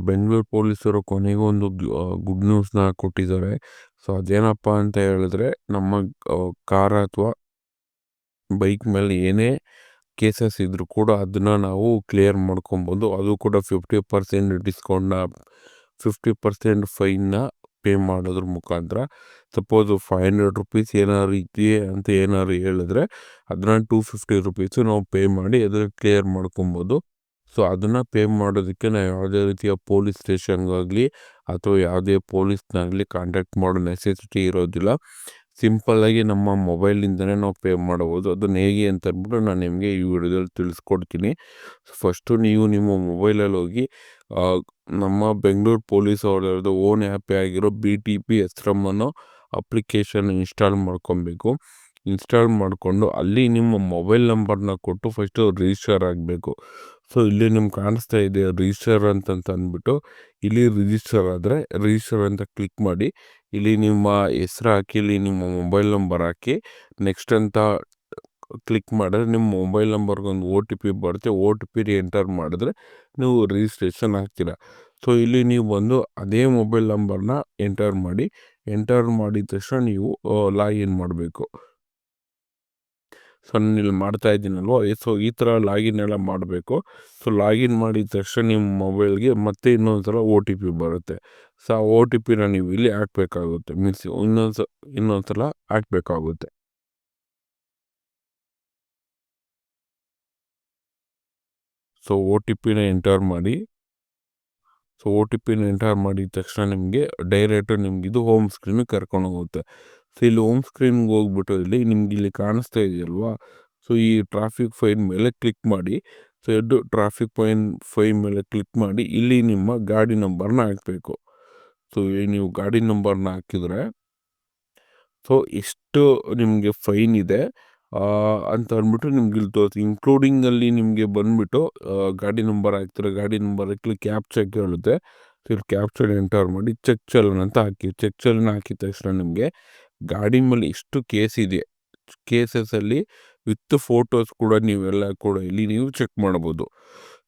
ಬೆಂಗಳೂರು ಪೊಲೀಸರು ಕೊನೆಗೂ ಒಂದು ಗುಡ್ ನ್ಯೂಸ್ನ ಕೊಟ್ಟಿದ್ದಾರೆ. ಸೊ ಅದೇನಪ್ಪ ಅಂತ ಹೇಳಿದ್ರೆ, ನಮ್ಮ ಕಾರ್ ಅಥವಾ ಬೈಕ್ ಮೇಲೆ ಏನೇ ಕೇಸಸ್ ಇದ್ರೂ ಕೂಡ ಅದನ್ನು ನಾವು ಕ್ಲಿಯರ್ ಮಾಡ್ಕೊಬೋದು. ಅದು ಕೂಡ 50% ಡಿಸ್ಕೌಂಟ್ನ 50% ಫೈನ್ನ ಪೇ ಮಾಡೋದ್ರ ಮುಖಾಂತರ. ಸಪೋಸ್ 500 ರುಪೀಸ್ ಏನಾದ್ರು ಇದೆಯೇ ಅಂತ ಏನಾದ್ರು ಹೇಳಿದ್ರೆ ಅದನ್ನ 250 ರುಪೀಸು ನಾವು ಪೇ ಮಾಡಿ ಅದನ್ನು ಕ್ಲಿಯರ್ ಮಾಡ್ಕೊಬೋದು. ಸೊ ಅದನ್ನು ಪೇ ಮಾಡೋದಕ್ಕೆ ನಾವು ಯಾವುದೇ ರೀತಿಯ ಪೊಲೀಸ್ ಸ್ಟೇಷನ್ಗಾಗಲಿ ಅಥವಾ ಯಾವುದೇ ಪೊಲೀಸ್ನಾಗಲಿ ಕಾಂಟ್ಯಾಕ್ಟ್ ಮಾಡೋ ನೆಸೆಸಿಟಿ ಇರೋದಿಲ್ಲ. ಸಿಂಪಲ್ಲಾಗಿ ನಮ್ಮ ಮೊಬೈಲಿಂದನೇ ನಾವು ಪೇ ಮಾಡ್ಬೋದು. ಅದನ್ನು ಹೇಗೆ ಅಂತ ಅಂದ್ಬಿಟ್ಟು ನಾನು ನಿಮಗೆ ಈ ವಿಡಿಯೋದಲ್ಲಿ ತಿಳಿಸ್ಕೊಡ್ತೀನಿ. ಫಸ್ಟು ನೀವು ನಿಮ್ಮ ಮೊಬೈಲಲ್ಲಿ ಹೋಗಿ ನಮ್ಮ ಬೆಂಗಳೂರು ಪೊಲೀಸ್ ಅವ್ರದ್ದು ಓನ್ ಆ್ಯಪೇ ಆಗಿರೋ BTP SRAM ಅನ್ನೋ ಅಪ್ಲಿಕೇಶನ್ ಇನ್ಸ್ಟಾಲ್ ಮಾಡ್ಕೊಬೇಕು. ಇನ್ಸ್ಟಾಲ್ ಮಾಡಿಕೊಂಡು ಅಲ್ಲಿ ನಿಮ್ಮ ಮೊಬೈಲ್ ನಂಬರ್ನ ಕೊಟ್ಟು ಫಸ್ಟು ರಿಜಿಸ್ಟರ್ ಆಗಬೇಕು. ಸೊ ಇಲ್ಲಿ ನಿಮ್ಗೆ ಕಾಣಿಸ್ತಾ ಇದೆ ರಿಜಿಸ್ಟರ್ ಅಂತಂತ ಅಂದ್ಬಿಟ್ಟು, ಇಲ್ಲಿ ರಿಜಿಸ್ಟರ್ ಆದರೆ ರಿಜಿಸ್ಟರ್ ಅಂತ ಕ್ಲಿಕ್ ಮಾಡಿ ಇಲ್ಲಿ ನಿಮ್ಮ ಹೆಸ್ರು ಹಾಕಿ ಇಲ್ಲಿ ನಿಮ್ಮ ಮೊಬೈಲ್ ನಂಬರ್ ಹಾಕಿ ನೆಕ್ಸ್ಟ್ ಅಂತ ಕ್ಲಿಕ್ ಮಾಡಿದ್ರೆ ನಿಮ್ಮ ಮೊಬೈಲ್ ನಂಬರ್ಗೊಂದು OTP ಬರುತ್ತೆ. OTP ಎಂಟರ್ ಮಾಡಿದ್ರೆ ನೀವು ರಿಜಿಸ್ಟ್ರೇಷನ್ ಆಗ್ತೀರ. ಸೊ ಇಲ್ಲಿ ನೀವು ಬಂದು ಅದೇ ಮೊಬೈಲ್ ನಂಬರ್ನ ಎಂಟರ್ ಮಾಡಿದ ತಕ್ಷಣ ನೀವು ಲಾಗಿನ್ ಮಾಡಬೇಕು. ಸೊ ನಾನು ಇಲ್ಲಿ ಮಾಡ್ತಾ ಇದ್ದೀನಲ್ವ, ಸೊ ಈ ಥರ ಲಾಗಿನ್ ಎಲ್ಲ ಮಾಡಬೇಕು. ಸೊ ಲಾಗಿನ್ ಮಾಡಿದ ತಕ್ಷಣ ನಿಮ್ಮ ಮೊಬೈಲ್ಗೆ ಮತ್ತೆ ಇನ್ನೊಂದು ಸಲ OTP ಬರುತ್ತೆ. ಸೊ ಆ OTPನ ನೀವು ಇಲ್ಲಿ ಹಾಕಬೇಕಾಗುತ್ತೆ, ಮೀನ್ಸ್ ಇನ್ನೊಂದು ಸಲ ಹಾಕಬೇಕಾಗುತ್ತೆ. ಸೊ OTPನ ಎಂಟರ್ ಮಾಡಿ. ಸೊ OTPನ ಎಂಟರ್ ಮಾಡಿದ ತಕ್ಷಣ ನಿಮಗೆ ಡೈರೆಕ್ಟ್ ನಿಮಗಿದು ಹೋಮ್ ಸ್ಕ್ರೀನಿಗೆ ಕರ್ಕೊಂಡು ಹೋಗುತ್ತೆ. ಸೊ ಇಲ್ಲಿ ಹೋಮ್ ಸ್ಕ್ರೀನ್ಗೆ ಹೋಗ್ಬಿಟ್ಟು ನಿಮ್ಗೆ ಇಲ್ಲಿ ಕಾಣಿಸ್ತಾ ಇದೆಯಲ್ವಾ, ಸೊ ಈ ಟ್ರಾಫಿಕ್ ಫೈನ್ ಮೇಲೆ ಕ್ಲಿಕ್ ಮಾಡಿ. ಸೊ ಟ್ರಾಫಿಕ್ ಫೈನ್ ಮೇಲೆ ಕ್ಲಿಕ್ ಮಾಡಿ ಇಲ್ಲಿ ನಿಮ್ಮ ಗಾಡಿ ನಂಬರ್ನ ಹಾಕಬೇಕು. ಸೊ ನೀವು ಗಾಡಿ ನಂಬರ್ನ ಹಾಕಿದರೆ ಸೊ ಎಷ್ಟು ನಿಮಗೆ ಫೈನ್ ಇದೆ ಅಂತ ಅಂದ್ಬಿಟ್ಟು ನಿಮ್ಗೆ ಇಲ್ಲಿ ತೋರಿಸಿ. ಇನ್ಕ್ಲೂಡಿಂಗಲ್ಲಿ ನಿಮಗೆ ಬಂದುಬಿಟ್ಟು ಗಾಡಿ ನಂಬರ್ ಹಾಕ್ತಾರೆ, ಗಾಡಿ ನಂಬರ್ ಹಾಕಿ ಕ್ಯಾಪ್ಚಾ ಕೇಳುತ್ತೆ. ಸೊ ಇಲ್ಲಿ ಕ್ಯಾಪ್ಚರ್ ಎಂಟರ್ ಮಾಡಿ ಚೆಕ್ ಚಲನ್ ಅಂತ ಹಾಕಿ. ಚೆಕ್ ಚಲನ್ ಹಾಕಿದ ತಕ್ಷಣ ನಿಮಗೆ ಗಾಡಿ ಮೇಲೆ ಎಷ್ಟು ಕೇಸ್ ಇದೆ, ಕೇಸಸಲ್ಲಿ ವಿತ್ ಫೋಟೋಸ್ ಕೂಡ ನೀವೆಲ್ಲ ಕೂಡ ಇಲ್ಲಿ ನೀವು ಚೆಕ್ ಮಾಡ್ಬೋದು.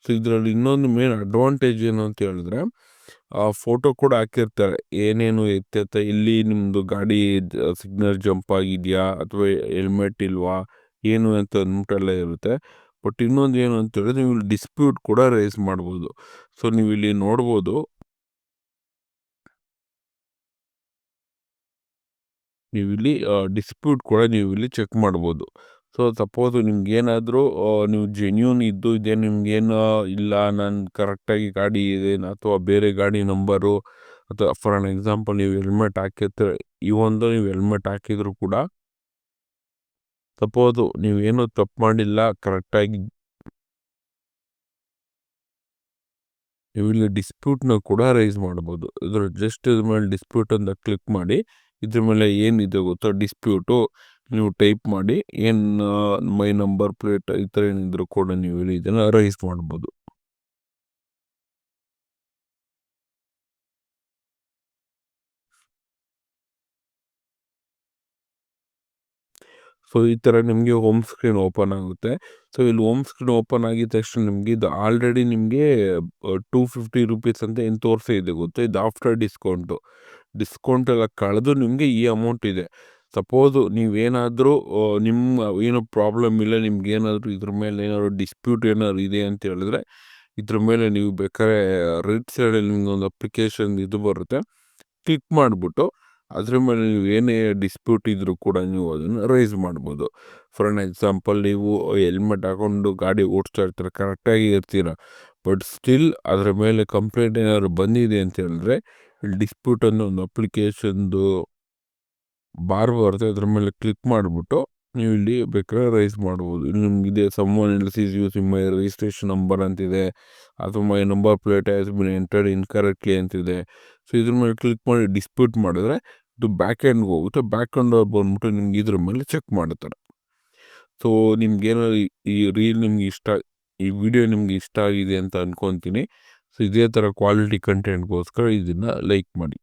ಸೊ ಇದರಲ್ಲಿ ಇನ್ನೊಂದು ಮೇನ್ ಅಡ್ವಾಂಟೇಜ್ ಏನು ಅಂತ ಹೇಳಿದ್ರೆ, ಫೋಟೋ ಕೂಡ ಹಾಕಿರ್ತಾರೆ ಏನೇನು ಎತ್ತ ಇಲ್ಲಿ ನಿಮ್ಮದು ಗಾಡಿ ಸಿಗ್ನಲ್ ಜಂಪ್ ಆಗಿದೆಯಾ ಅಥವಾ ಹೆಲ್ಮೆಟ್ ಇಲ್ವಾ ಏನು ಅಂತ ಅಂದ್ಬಿಟ್ಟೆಲ್ಲ ಇರುತ್ತೆ. ಬಟ್ ಇನ್ನೊಂದು ಏನು ಅಂತ ಹೇಳಿದ್ರೆ, ನೀವು ಇಲ್ಲಿ ಡಿಸ್ಪ್ಯೂಟ್ ಕೂಡ ರೇಸ್ ಮಾಡ್ಬೋದು. ಸೊ ನೀವು ಇಲ್ಲಿ ನೋಡ್ಬೋದು, ನೀವು ಇಲ್ಲಿ ಡಿಸ್ಪ್ಯೂಟ್ ಕೂಡ ನೀವು ಇಲ್ಲಿ ಚೆಕ್ ಮಾಡ್ಬೋದು. ಸೊ ಸಪೋಸ್ ನಿಮ್ಗೇನಾದರೂ ನೀವು ಜೆನ್ಯೂನ್ ಇದ್ದು ಇದೆ, ನಿಮ್ಗೇನು ಇಲ್ಲ ನಾನು ಕರೆಕ್ಟಾಗಿ ಗಾಡಿ ಇದೆ ಅಥವಾ ಬೇರೆ ಗಾಡಿ ನಂಬರು ಅಥವಾ ಫಾರ್ ಆನ್ ಎಕ್ಸಾಂಪಲ್ ನೀವು ಹೆಲ್ಮೆಟ್ ಹಾಕಿರ್ತೀರ, ನೀವು ಹೆಲ್ಮೆಟ್ ಹಾಕಿದ್ರು ಕೂಡ ಸಪೋಸು ನೀವೇನು ತಪ್ಪು ಮಾಡಿಲ್ಲ, ಕರೆಕ್ಟಾಗಿ ನೀವು ಇಲ್ಲಿ ಡಿಸ್ಪ್ಯೂಟ್ನ ಕೂಡ ರೈಸ್ ಮಾಡ್ಬೋದು. ಇದ್ರ ಜಸ್ಟ್ ಇದ್ರ ಮೇಲೆ ಡಿಸ್ಪ್ಯೂಟ್ ಅಂತ ಕ್ಲಿಕ್ ಮಾಡಿ ಇದ್ರ ಮೇಲೆ ಏನಿದೆ ಗೊತ್ತಾ ಡಿಸ್ಪ್ಯೂಟು ನೀವು ಟೈಪ್ ಮಾಡಿ ಏನು ಮೈ ನಂಬರ್ ಪ್ಲೇಟ್ ಈ ಥರ ಏನಿದ್ರು ಕೂಡ ನೀವು ಇಲ್ಲಿ ಇದನ್ನು ರೈಸ್ ಮಾಡ್ಬೋದು. ಸೊ ಈ ಥರ ನಿಮಗೆ ಹೋಮ್ ಸ್ಕ್ರೀನ್ ಓಪನ್ ಆಗುತ್ತೆ. ಸೊ ಇಲ್ಲಿ ಹೋಮ್ ಸ್ಕ್ರೀನ್ ಓಪನ್ ಆಗಿದ ತಕ್ಷಣ ನಿಮಗೆ ಇದು ಆಲ್ರೆಡಿ ನಿಮಗೆ 250 ರುಪೀಸ್ ಅಂತ ಏನು ತೋರಿಸಿದೆ ಗೊತ್ತಾ, ಇದು ಆಫ್ಟರ್ ಡಿಸ್ಕೌಂಟ್ ಎಲ್ಲ ಕಳೆದು ನಿಮಗೆ ಈ ಅಮೌಂಟ್ ಇದೆ. ಸಪೋಸು ನೀವೇನಾದರೂ ನಿಮ್ಮ ಏನೋ ಪ್ರಾಬ್ಲಮ್ ಇಲ್ಲ, ನಿಮ್ಗೇನಾದರೂ ಇದ್ರ ಮೇಲೆ ಏನಾದರೂ ಡಿಸ್ಪ್ಯೂಟ್ ಏನಾದ್ರು ಇದೆ ಅಂತ ಹೇಳಿದ್ರೆ ಇದ್ರ ಮೇಲೆ ನೀವು ಬೇಕಾದ್ರೆ ರೈಟ್ ಸೈಡಲ್ಲಿ ನಿಮ್ಗೊಂದು ಅಪ್ಲಿಕೇಶನ್ ಇದು ಬರುತ್ತೆ, ಕ್ಲಿಕ್ ಮಾಡಿಬಿಟ್ಟು ಅದ್ರ ಮೇಲೆ ನೀವು ಏನೇ ಡಿಸ್ಪ್ಯೂಟ್ ಇದ್ದರೂ ಕೂಡ ನೀವು ಅದನ್ನು ರೈಸ್ ಮಾಡ್ಬೋದು. ಫಾರ್ ಆನ್ ಎಕ್ಸಾಂಪಲ್ ನೀವು ಹೆಲ್ಮೆಟ್ ಹಾಕೊಂಡು ಗಾಡಿ ಓಡಿಸ್ತಾ ಇರ್ತೀರ, ಕರೆಕ್ಟಾಗಿ ಇರ್ತೀರ, ಬಟ್ ಸ್ಟಿಲ್ ಅದರ ಮೇಲೆ ಕಂಪ್ಲೇಂಟ್ ಏನಾದ್ರು ಬಂದಿದೆ ಅಂತ ಹೇಳಿದ್ರೆ ಇಲ್ಲಿ ಡಿಸ್ಪ್ಯೂಟ್ ಅನ್ನೋ ಒಂದು ಅಪ್ಲಿಕೇಶನ್ದು ಬಾರ್ ಬರುತ್ತೆ, ಅದ್ರ ಮೇಲೆ ಕ್ಲಿಕ್ ಮಾಡಿಬಿಟ್ಟು ನೀವು ಇಲ್ಲಿ ಬೇಕಾದ್ರೆ ರೈಸ್ ಮಾಡ್ಬೋದು. ಇಲ್ಲಿ ನಿಮಗಿದೆ someone else is using my registration number ಅಂತಿದೆ, ಅಥವಾ my number plate has been entered incorrectly ಅಂತಿದೆ. ಸೊ ಇದ್ರ ಮೇಲೆ ಕ್ಲಿಕ್ ಮಾಡಿ ಡಿಸ್ಪ್ಯೂಟ್ ಮಾಡಿದ್ರೆ ಇದು ಬ್ಯಾಕ್ ಎಂಡ್ಗೆ ಹೋಗುತ್ತೆ. ಬ್ಯಾಕ್ ಎಂಡ್ ಬಂದ್ಬಿಟ್ಟು ನಿಮ್ಗೆ ಇದ್ರ ಮೇಲೆ ಚೆಕ್ ಮಾಡ್ತಾರೆ. ಸೊ ನಿಮ್ಗೇನಾದ್ರು ಈ ರೀಲ್ ಈ ವಿಡಿಯೋ ನಿಮ್ಗೆ ಇಷ್ಟ ಆಗಿದೆ ಅಂತ ಅಂದ್ಕೊತೀನಿ. ಸೊ ಇದೇ ಥರ ಕ್ವಾಲಿಟಿ ಕಂಟೆಂಟ್ಗೋಸ್ಕರ ಇದನ್ನು ಲೈಕ್ ಮಾಡಿ.